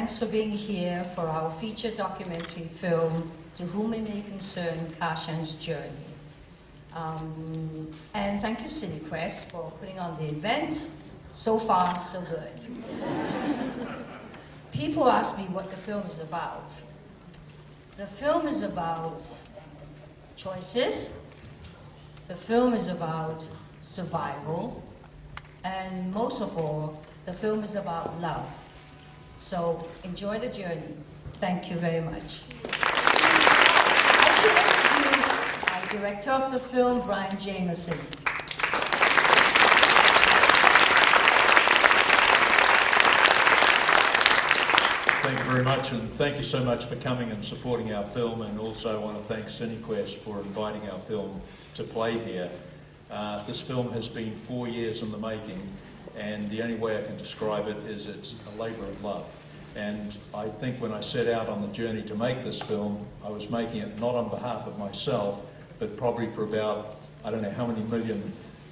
thanks for being here for our feature documentary film, To Whom It May Concern, Shen's Journey. And thank you, Cinequest, for putting on the event. So far, so good. People ask me what the film is about. The film is about choices. The film is about survival. And most of all, the film is about love. So enjoy the journey. Thank you very much. I should introduce our director of the film, Brian Jamieson. Thank you very much, and thank you so much for coming and supporting our film, and also I want to thank Cinequest for inviting our film to play here. This film has been 4 years in the making, and the only way I can describe it is it's a labour of love. And I think when I set out on the journey to make this film, I was making it not on behalf of myself, but probably for about, I don't know how many million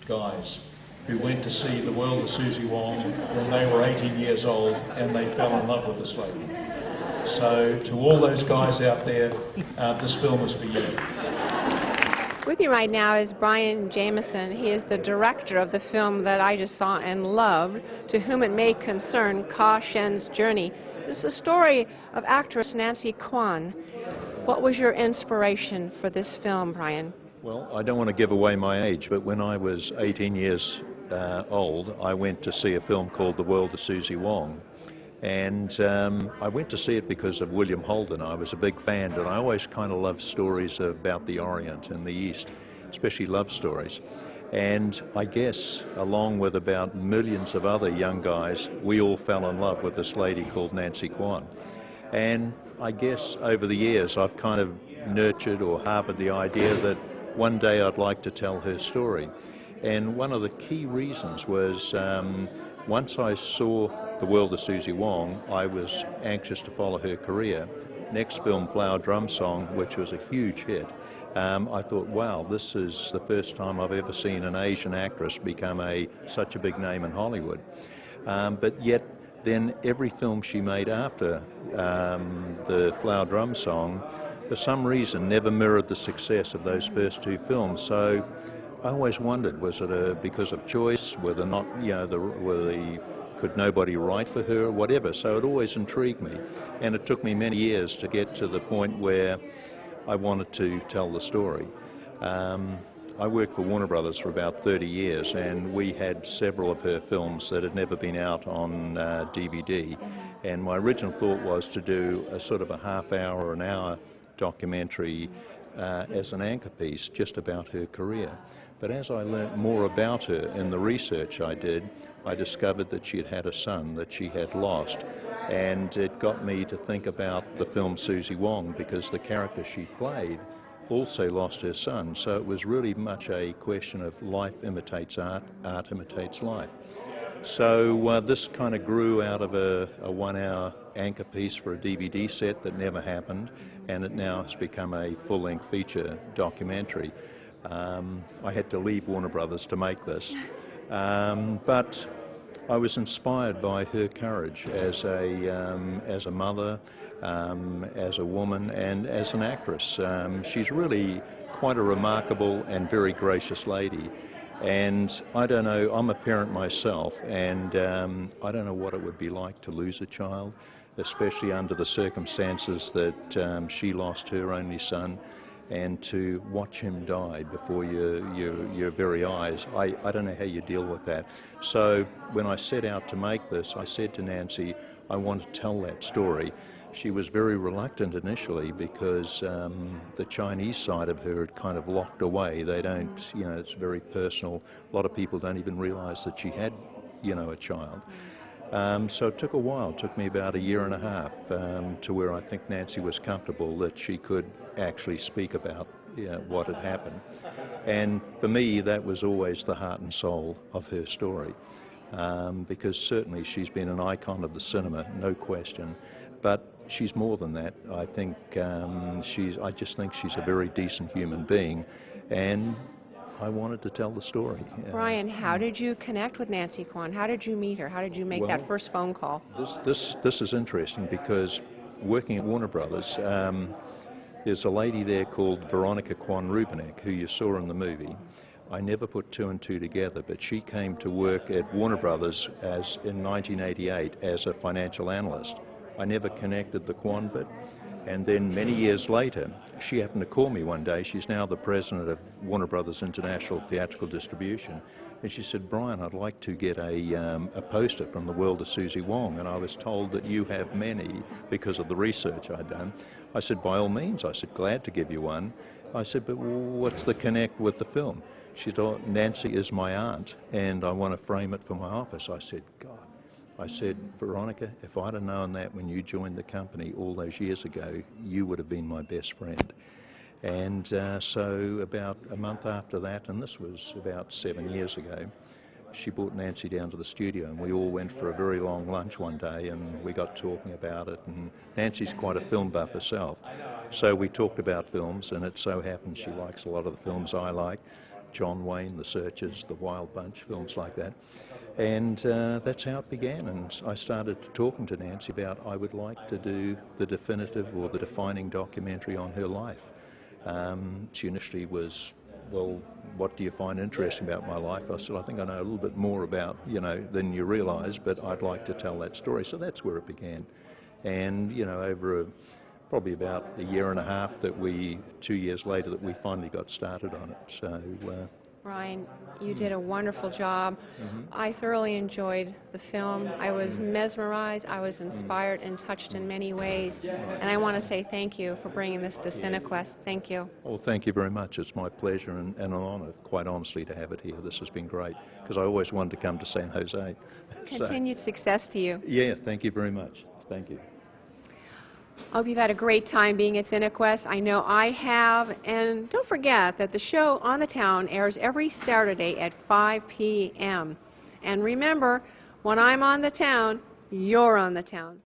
guys who went to see The World of Susie Wong when they were 18 years old and they fell in love with this lady. So to all those guys out there, this film is for you. With you right now is Brian Jamieson. He is the director of the film that I just saw and loved, To Whom It May Concern, Shen's Journey. This is a story of actress Nancy Kwan. What was your inspiration for this film, Brian? Well, I don't want to give away my age, but when I was 18 years old, I went to see a film called The World of Susie Wong. And I went to see it because of William Holden. I was a big fan, and I always kind of loved stories about the Orient and the East, especially love stories. And I guess, along with about millions of other young guys, we all fell in love with this lady called Nancy Kwan. And I guess over the years I've kind of nurtured or harbored the idea that one day I'd like to tell her story. And one of the key reasons was once I saw The World of Susie Wong, I was anxious to follow her career. Next film, Flower Drum Song, which was a huge hit, I thought, wow, this is the first time I've ever seen an Asian actress become such a big name in Hollywood. But yet, then every film she made after the Flower Drum Song, for some reason, never mirrored the success of those first two films. So I always wondered, was it because of choice, whether not, could nobody write for her, or whatever. So it always intrigued me, and it took me many years to get to the point where I wanted to tell the story. I worked for Warner Brothers for about 30 years, and we had several of her films that had never been out on DVD. And my original thought was to do a sort of a half-hour or an hour documentary as an anchor piece just about her career. But as I learnt more about her in the research I did, I discovered that she had had a son that she had lost. And it got me to think about the film Susie Wong, because the character she played also lost her son. So it was really much a question of life imitates art, art imitates life. So this kind of grew out of a 1 hour anchor piece for a DVD set that never happened, and it now has become a full-length feature documentary. I had to leave Warner Brothers to make this, but I was inspired by her courage as a mother, as a woman, and as an actress. She's really quite a remarkable and very gracious lady. And I don't know, I'm a parent myself, and I don't know what it would be like to lose a child, especially under the circumstances that she lost her only son, and to watch him die before your very eyes. I don't know how you deal with that. So when I set out to make this, I said to Nancy, I want to tell that story. She was very reluctant initially because the Chinese side of her had kind of locked away. They don't, it's very personal. A lot of people don't even realize that she had, a child. So it took a while. It took me about 1.5 years to where I think Nancy was comfortable that she could actually speak about what had happened. And for me, that was always the heart and soul of her story, because certainly she's been an icon of the cinema, no question. But she's more than that. I think I just think she's a very decent human being, and I wanted to tell the story. Brian, how did you connect with Nancy Kwan? How did you meet her? How did you make that Well, first phone call? This is interesting because working at Warner Brothers, there's a lady there called Veronica Kwan Rubenek, who you saw in the movie. I never put two and two together, but she came to work at Warner Brothers in 1988 as a financial analyst. I never connected the Kwan bit. And then many years later, she happened to call me one day. She's now the president of Warner Brothers International Theatrical Distribution. And she said, Brian, I'd like to get a poster from The World of Susie Wong. And I was told that you have many because of the research I'd done. I said, by all means. I said, glad to give you one. I said, but what's the connect with the film? She said, oh, Nancy is my aunt, and I want to frame it for my office. I said, God. I said, Veronica, if I'd have known that when you joined the company all those years ago, you would have been my best friend. And so about a month after that, and this was about 7 years ago, she brought Nancy down to the studio, and we all went for a very long lunch one day, and we got talking about it. And Nancy's quite a film buff herself, so we talked about films, and it so happens she likes a lot of the films I like. John Wayne, The Searchers, The Wild Bunch, films like that. And that's how it began, and I started talking to Nancy about I would like to do the definitive or the defining documentary on her life. She initially was, well, what do you find interesting about my life? I said, I think I know a little bit more about, than you realise, but I'd like to tell that story. So that's where it began. And, over probably about a year and a half 2 years later, that we finally got started on it. So. Brian, you did a wonderful job. I thoroughly enjoyed the film. I was mesmerized, I was inspired and touched in many ways. And I want to say thank you for bringing this to Cinequest. Thank you. Well, thank you very much. It's my pleasure and an honour, quite honestly, to have it here. This has been great, because I always wanted to come to San Jose. Continued success to you. Yeah, thank you very much. Thank you. I hope you've had a great time being at Cinequest. I know I have. And don't forget that the show On the Town airs every Saturday at 5 p.m. And remember, when I'm on the town, you're on the town.